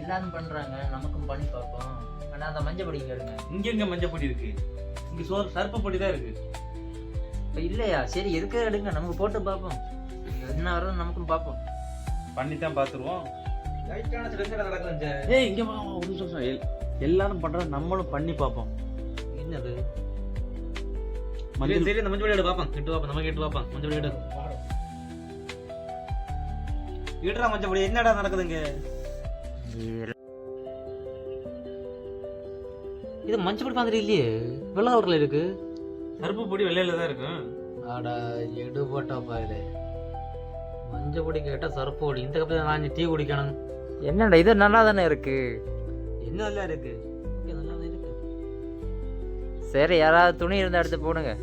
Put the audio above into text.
எல்லாரும் பண்றாங்க, நமக்கும் பண்ணி பார்ப்போம். ஆனா அந்த மஞ்சள் பொடி இங்க இருங்க. இங்க எங்க மஞ்சள் பொடி இருக்கு? இங்க சர்ப்ப பொடி தான் இருக்கு. இப்ப இல்லையா? சரி எதுக்கு எடுங்க, நமக்கு போட்டு பார்ப்போம். என்ன வரும் நமக்கும் பார்ப்போம். பண்ணித்தான் பாத்துருவோம். லைட்டான சில நடக்குது. ஏய் இங்க வா, ஒரு நிமிஷம். எல்லாரும் பண்றோம், நம்மளும் பண்ணி பார்ப்போம். என்னது மஞ்சள் சரி, அந்த மஞ்சள் பொடி எடு பாப்போம். எட்டு பாப்போம், நமக்கு எட்டு பாப்போம். மஞ்சள் பொடி எடு. எடுறா மஞ்சள் பொடி. என்னடா நடக்குதுங்க? இது மஞ்சள் பொடி மாதிரி இல்லையே, வெள்ளை கலர்ல இருக்கு. கருப்பு பொடி வெள்ளையில தான் இருக்கும். ஆடா எடு போட்டாப்பா இது. மஞ்சள் பொடி கேட்டா சர்ப்பு பொடி. இந்த கப்பில் நான் டீ குடிக்கணும். என்னடா இது நல்லா தானே இருக்கு. என்ன நல்லா இருக்கு? நல்லா இருக்கு. சரி யாராவது துணி இருந்தா எடுத்து போடுங்க.